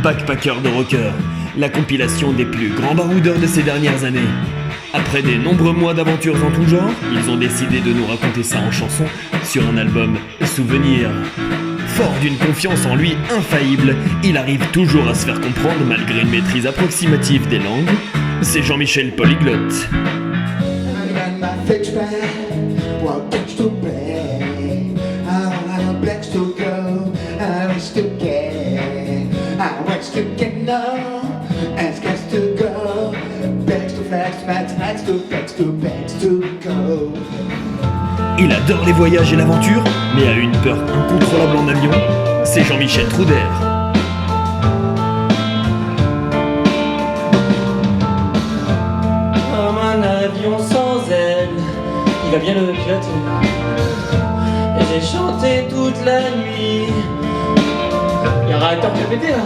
Backpacker de rocker, la compilation des plus grands baroudeurs de ces dernières années. Après des nombreux mois d'aventures en tout genre, ils ont décidé de nous raconter ça en chanson sur un album Souvenir. Fort d'une confiance en lui infaillible, il arrive toujours à se faire comprendre malgré une maîtrise approximative des langues. C'est Jean-Michel Polyglotte. Il adore les voyages et l'aventure, mais a une peur incontrôlable en avion. C'est Jean-Michel Trouder. Comme un avion sans aile, il va bien le piloter. Et j'ai chanté toute la nuit. Il y a un réacteur qui a pété là.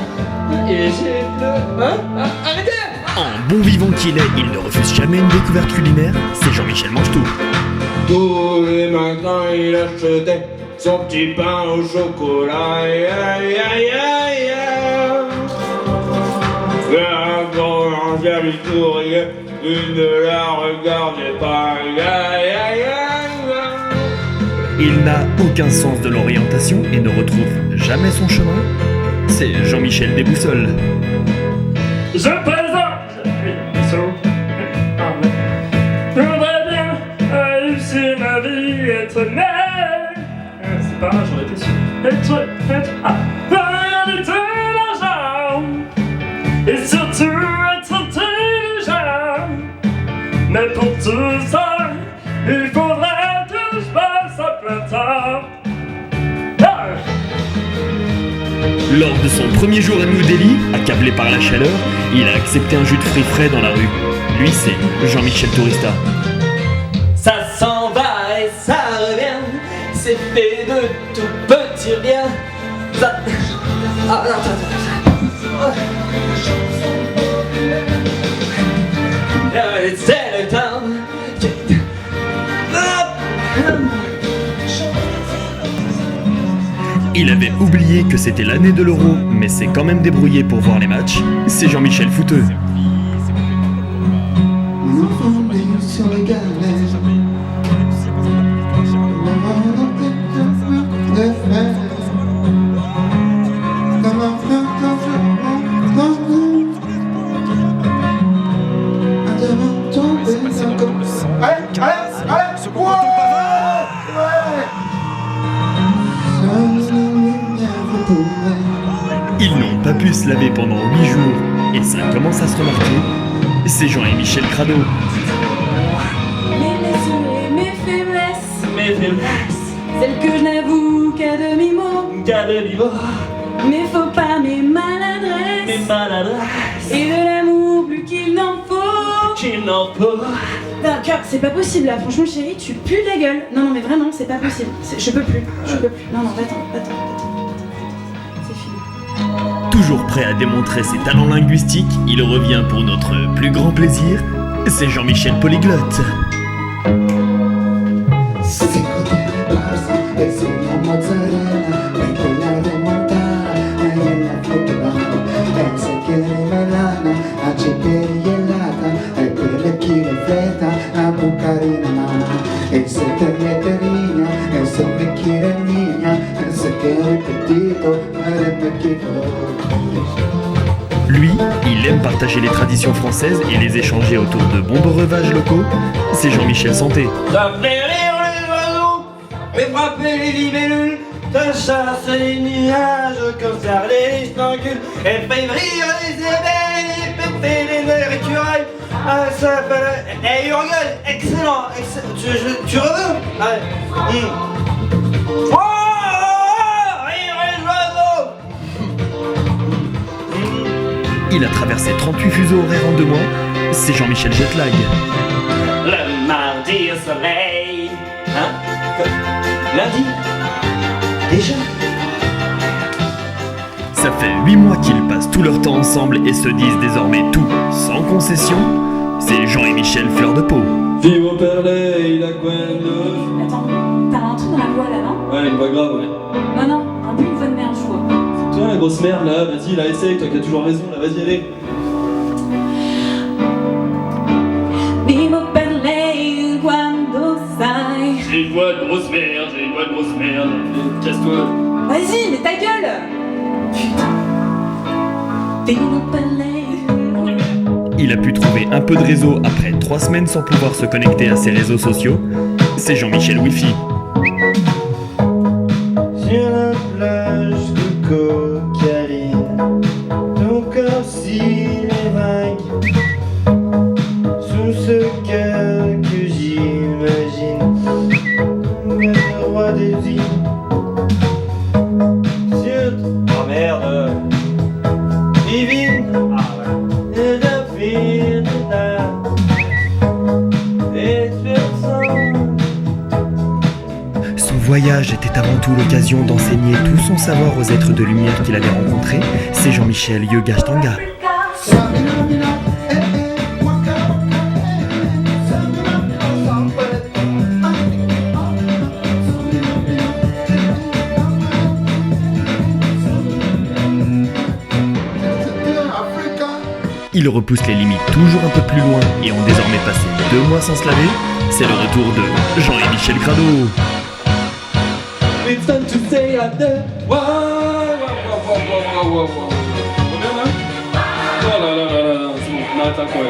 Et j'ai pleuré. Hein? Arrêtez! En bon vivant qu'il est, il ne refuse jamais une découverte culinaire. C'est Jean-Michel Mange-Tout. Tous les matins, il achetait son petit pain au chocolat. Aïe, aïe, aïe, aïe, aïe. La boulangère lui souriait, il ne la regardait pas. Aïe, aïe, aïe, aïe. Il n'a aucun sens de l'orientation et ne retrouve jamais son chemin. C'est Jean-Michel Desboussoles. Je présente, je voudrais bien réussir ma vie, être né. C'est pas mal, j'en étais sûr. Mériter l'argent. Et surtout être intelligent. Mais pour tout ça, il faudrait que je passe à plein temps. Lors de son premier jour à New Delhi, accablé par la chaleur, il a accepté un jus de fruits frais dans la rue. Lui, c'est Jean-Michel Tourista. Ça s'en va et ça revient, c'est fait de tout petit rien. Ça... Ah, attends. C'est le temps. Il avait oublié que c'était l'année de l'Euro, mais s'est quand même débrouillé pour voir les matchs. C'est Jean-Michel Fouteux. Sur les galets. Ils n'ont pas pu se laver pendant 8 jours, et ça commence à se remarquer. C'est Jean et Michel Crado. Mes blessures et mes faiblesses, celles que je n'avoue qu'à demi-mot, mes faux pas, mes maladresses, et de l'amour plus qu'il n'en faut. D'accord, c'est pas possible là, franchement chérie, tu pues de la gueule. Non mais vraiment, c'est pas possible. Je peux plus. Non, attends. C'est fini. Toujours prêt à démontrer ses talents linguistiques, il revient pour notre plus grand plaisir. C'est Jean-Michel Polyglotte. Lui, il aime partager les traditions françaises et les échanger autour de bons breuvages locaux. C'est Jean-Michel Santé. Ça fait rire les oiseaux, et frapper les libellules, ça chasse les nuages, concerne les spangules, et fait rire les éveils, et péter les nerfs écureuils. Ah, ça fait... Eh, Urgel, excellent. Tu reveux? Ouais. Oh, rire les oiseaux. Il a traversé 38 fuseaux horaires en 2 mois. C'est Jean-Michel Jetlag. Le mardi au soleil. Hein? Lundi? Déjà? Ça fait 8 mois qu'ils passent tout leur temps ensemble et se disent désormais tout, sans concession. C'est Jean et Michel Fleur de Peau. Vivo per lei la quando... Attends, t'as un truc dans la voix là, non? Ouais, une voix grave, ouais. Non, un peu une voix de merde, je vois. Toi, la grosse merde là, vas-y, là, essaye, toi qui as toujours raison, là, vas-y, allez. Dimmi per lei quando sai. J'ai une voix de grosse merde, casse-toi. Vas-y, mais ta gueule. Putain. Dimmi per lei. Il a pu trouver un peu de réseau après 3 semaines sans pouvoir se connecter à ses réseaux sociaux. C'est Jean-Michel Wi-Fi. Sur la plage de cocaïne, ton corps s'il est vague. Sous ce cœur que j'imagine, le roi des îles. Sur... Oh merde. Divine. Ah ouais. Et la fille de ta... Et Son voyage était avant tout l'occasion d'enseigner tout son savoir aux êtres de lumière qu'il allait rencontrer. C'est Jean-Michel Yogashtanga. Il repousse les limites toujours un peu plus loin et ont désormais passé 2 mois sans se laver. C'est le retour de Jean et Michel Crado. It's time to say I do. Wow. Combien là? Oh là là là là, c'est bon, on arrête un coin,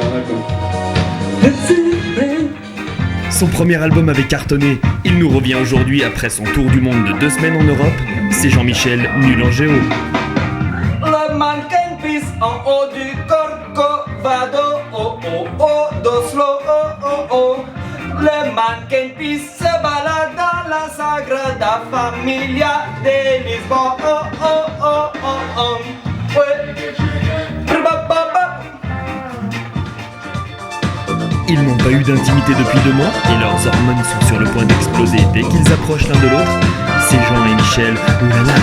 Son premier album avait cartonné. Il nous revient aujourd'hui après son tour du monde de 2 semaines en Europe. C'est Jean-Michel nul en géo. Le mannequin pisse en haut du Corcovado, oh oh oh, d'Oslo, oh oh oh. Le mannequin pisse se balade dans la Sagrada Familia de Lisbonne, oh oh oh oh oh. Ouais. Ils n'ont pas eu d'intimité depuis 2 mois et leurs hormones sont sur le point d'exploser dès qu'ils approchent l'un de l'autre. C'est Jean et Michel, oulala.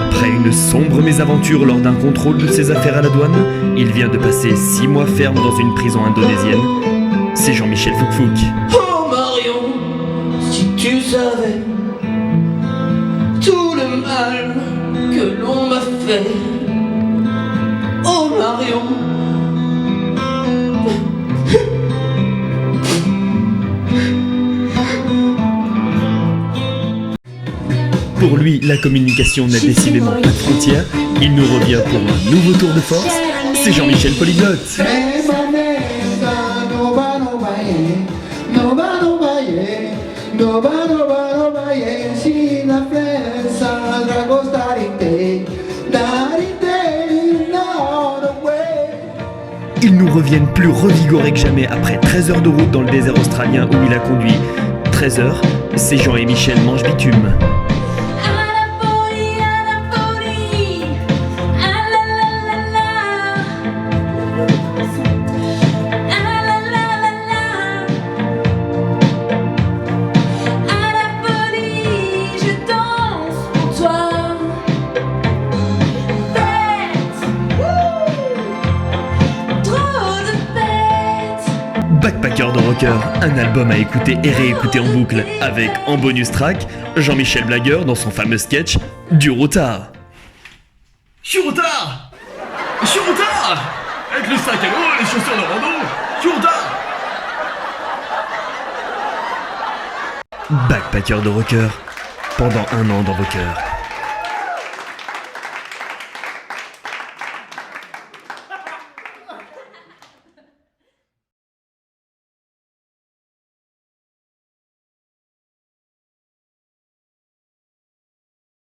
Après une sombre mésaventure lors d'un contrôle de ses affaires à la douane, il vient de passer 6 mois ferme dans une prison indonésienne. C'est Jean-Michel Fouk. Oh Marion, si tu savais tout le mal que l'on m'a fait. Oh Marion. Pour lui, la communication n'a décidément pas de frontières. Il nous revient pour un nouveau tour de force. C'est Jean-Michel Polyglotte. Ils nous reviennent plus revigorés que jamais après 13 heures de route dans le désert australien où il a conduit. 13 heures, c'est Jean et Michel mangent bitume. Backpacker de rocker, un album à écouter et réécouter en boucle, avec en bonus track Jean-Michel Blagueur dans son fameux sketch du routard. Je suis routard, avec le sac à dos et les chaussures de rando, je suis routard. Backpacker de rocker, pendant 1 an dans vos cœurs.